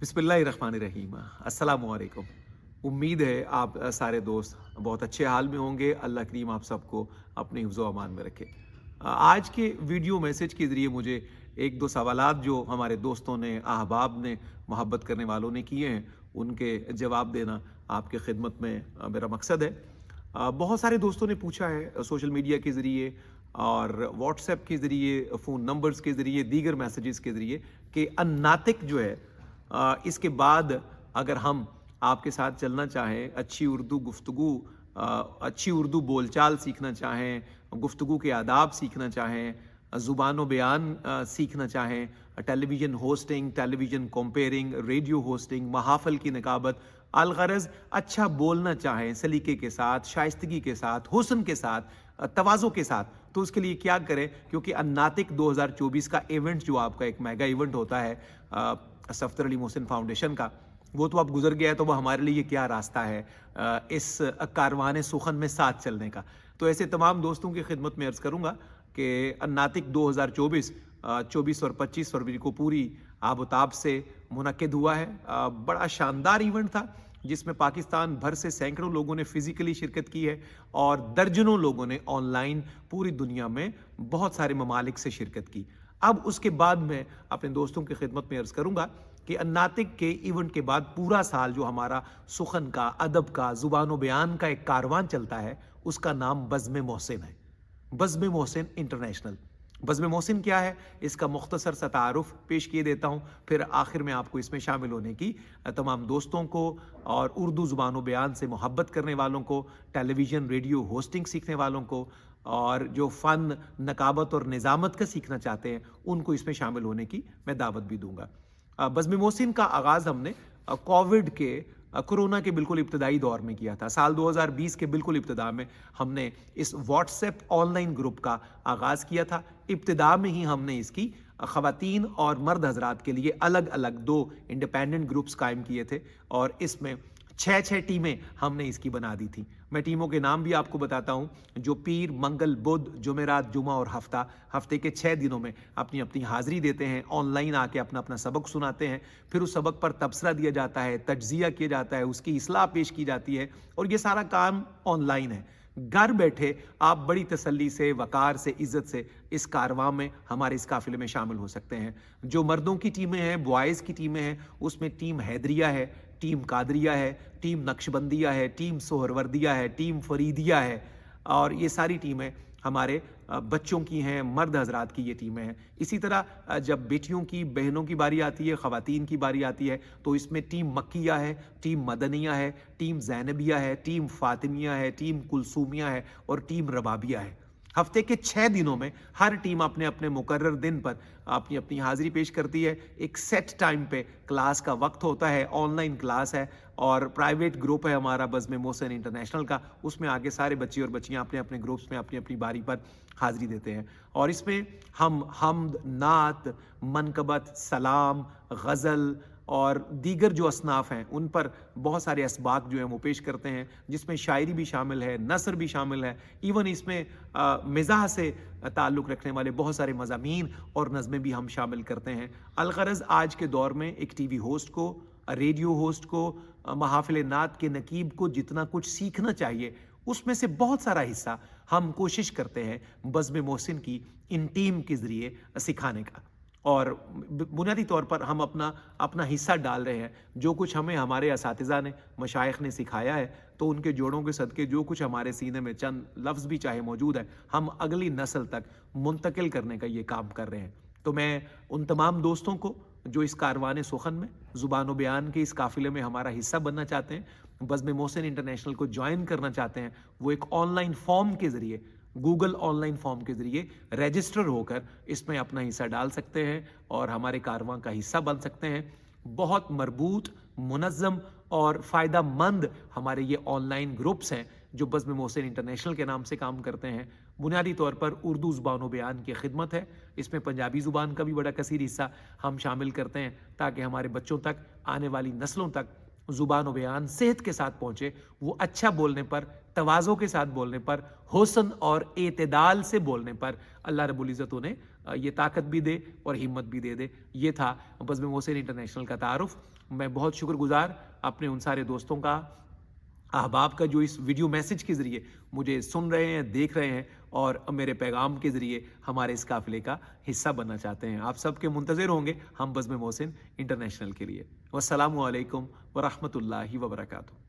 बिस्मिल्लाहिर्रहमानिर्रहीम। अस्सलाम वालेकुम। उम्मीद है आप सारे दोस्त बहुत अच्छे हाल में होंगे। अल्लाह करीम आप सबको अपने हिफ्ज़ व अमान में रखे। आज के वीडियो मैसेज के ज़रिए मुझे एक दो सवालात जो हमारे दोस्तों ने, अहबाब ने, मोहब्बत करने वालों ने किए हैं, उनके जवाब देना आपके खिदमत में मेरा मकसद है। बहुत सारे दोस्तों ने पूछा है सोशल मीडिया के ज़रिए और व्हाट्सएप के ज़रिए, फ़ोन नंबर्स के ज़रिए, दीगर मैसेजेस के ज़रिए कि अन्नातिक जो है इसके बाद अगर हम आपके साथ चलना चाहें, अच्छी उर्दू गुफ्तगू, अच्छी उर्दू बोलचाल सीखना चाहें, गुफ्तगू के आदाब सीखना चाहें, ज़ुबान बयान सीखना चाहें, television hosting, television compering, radio hosting, महाफ़िल की निकाबत, अलगरज अच्छा बोलना चाहें सलीके के साथ, शाइस्तगी के साथ, हुस्न के साथ, तवाज़ो के साथ, तो उसके लिए क्या करें? क्योंकि अन्नातिक 2024 का इवेंट जो आपका एक मेगा इवेंट होता है सफदर अली मोहसिन फाउंडेशन का, वो तो अब गुजर गया है, तो वो हमारे लिए क्या रास्ता है इस कारवान सुखन में साथ चलने का। तो ऐसे तमाम दोस्तों की खिदमत में अर्ज़ करूँगा कि अन्नातिक 2024 24 और 25 फरवरी को पूरी आबोताब से मुनक्किद हुआ है। बड़ा शानदार इवेंट था जिसमें पाकिस्तान भर से सैकड़ों लोगों ने फिज़िकली शिरकत की है और दर्जनों लोगों ने ऑनलाइन पूरी दुनिया में बहुत सारे ममालिक से शिरकत की। अब उसके बाद मैं अपने दोस्तों की खिदमत में अर्ज़ करूँगा कि अन्नातिक के इवेंट के बाद पूरा साल जो हमारा सुखन का, अदब का, ज़ुबान बयान का एक कारवान चलता है, उसका नाम बज़्म मोहसिन है। बज़्म मोहसिन इंटरनेशनल। बज़्म मोहसिन क्या है, इसका मुख्तसर सा तारुफ पेश किए देता हूँ, फिर आखिर में आपको इसमें शामिल होने की तमाम दोस्तों को और उर्दू ज़ुबान बयान से मोहब्बत करने वालों को, टेलीविज़न रेडियो होस्टिंग सीखने वालों को और जो फ़न, नकाबत और निज़ामत का सीखना चाहते हैं, उनको इसमें शामिल होने की मैं दावत भी दूँगा। बज़्म मोहसिन का आगाज़ हमने कोविड के कोरोना के बिल्कुल इब्तदाई दौर में किया था। साल 2020 के बिल्कुल इब्तिदा में हमने इस व्हाट्सएप ऑनलाइन ग्रुप का आगाज़ किया था। इब्तिदा में ही हमने इसकी ख़वातीन और मर्द हज़रात के लिए अलग अलग 2 इंडिपेंडेंट ग्रुप्स कायम किए थे और इसमें 6-6 टीमें हमने इसकी बना दी थी। मैं टीमों के नाम भी आपको बताता हूँ, जो पीर, मंगल, बुध, जुमेरात, जुमा और हफ्ते के 6 दिनों में अपनी अपनी हाज़िरी देते हैं, ऑनलाइन आके अपना अपना सबक सुनाते हैं, फिर उस सबक पर तबसरा दिया जाता है, तज्ज़िया किया जाता है, उसकी इस्लाह पेश की जाती है और ये सारा काम ऑनलाइन है। घर बैठे आप बड़ी तसल्ली से, वक़ार से, इज़्ज़त से इस कारवां में, हमारे इस काफ़िले में शामिल हो सकते हैं। जो मर्दों की टीमें हैं, बॉयज़ की टीमें हैं, उसमें टीम हैदरिया है, टीम कादरिया है, टीम नक्शबंदिया है, टीम सोहरवर्दिया है, टीम फरीदिया है और ये सारी टीमें हमारे बच्चों की हैं, मर्द हज़रात की ये टीमें हैं। इसी तरह जब बेटियों की, बहनों की बारी आती है, ख़वातीन की बारी आती है, तो इसमें टीम मक्किया है, टीम मदनिया है, टीम ज़ैनबिया है, टीम फ़ातिमिया है, टीम कुलसूमिया है और टीम रबाबिया है। हफ्ते के 6 दिनों में हर टीम अपने अपने मुकर्रर दिन पर अपनी अपनी हाज़िरी पेश करती है। एक सेट टाइम पे क्लास का वक्त होता है, ऑनलाइन क्लास है और प्राइवेट ग्रुप है हमारा बज़्म मोहसिन इंटरनेशनल का। उसमें आगे सारे बच्चे और बच्चियां अपने अपने ग्रुप्स में अपनी अपनी बारी पर हाज़िरी देते हैं और इसमें हम हम्द, नात, मनकबत, सलाम, गज़ल और दीगर जो असनाफ़ हैं उन पर बहुत सारे असबाक जो हैं वो पेश करते हैं, जिसमें शायरी भी शामिल है, नसर भी शामिल है, इवन इसमें मिज़ाह से ताल्लुक़ रखने वाले बहुत सारे मज़ामीन और नज़में भी हम शामिल करते हैं। अलगरज़ आज के दौर में एक टीवी होस्ट को, रेडियो होस्ट को, महाफ़िल नात के नकीब को जितना कुछ सीखना चाहिए, उसमें से बहुत सारा हिस्सा हम कोशिश करते हैं बज़्म मोहसिन की इन टीम के ज़रिए सिखाने का और बुनियादी तौर पर हम अपना हिस्सा डाल रहे हैं। जो कुछ हमें हमारे असातिज़ा ने, मशाइख ने सिखाया है, तो उनके जोड़ों के सदके जो कुछ हमारे सीने में चंद लफ्ज़ भी चाहे मौजूद है, हम अगली नस्ल तक मुंतकिल करने का ये काम कर रहे हैं। तो मैं उन तमाम दोस्तों को जो इस कारवान सुखन में, ज़ुबान बयान के इस काफ़िले में हमारा हिस्सा बनना चाहते हैं, बज़्म मोहसिन इंटरनेशनल को ज्वाइन करना चाहते हैं, वो एक ऑनलाइन फॉर्म के ज़रिए, गूगल ऑनलाइन फॉर्म के ज़रिए रजिस्टर होकर इसमें अपना हिस्सा डाल सकते हैं और हमारे कारवां का हिस्सा बन सकते हैं। बहुत मरबूत, मुनज़्ज़म और फ़ायदा मंद हमारे ये ऑनलाइन ग्रुप्स हैं जो बज़्म मोहसिन इंटरनेशनल के नाम से काम करते हैं। बुनियादी तौर पर उर्दू ज़ुबान बयान की खिदमत है, इसमें पंजाबी ज़ुबान का भी बड़ा कसीर हिस्सा हम शामिल करते हैं ताकि हमारे बच्चों तक, आने वाली नस्लों तक ज़ुबान बयान सेहत के साथ पहुँचे, वो अच्छा बोलने पर, तवाज़ो के साथ बोलने पर, हुस्न और एतदाल से बोलने पर अल्लाह रब्बुल इज़्ज़त उन्हें یہ طاقت بھی دے اور ہمت بھی دے دے. یہ تھا بزم محسن انٹرنیشنل کا تعارف. میں بہت شکر گزار اپنے ان سارے دوستوں کا، احباب کا، جو اس ویڈیو میسج کے ذریعے مجھے سن رہے ہیں، دیکھ رہے ہیں اور میرے پیغام کے ذریعے ہمارے اس قافلے کا حصہ بننا چاہتے ہیں. آپ سب کے منتظر ہوں گے ہم بزم محسن انٹرنیشنل کے لیے. والسلام علیکم ورحمۃ اللہ وبرکاتہ.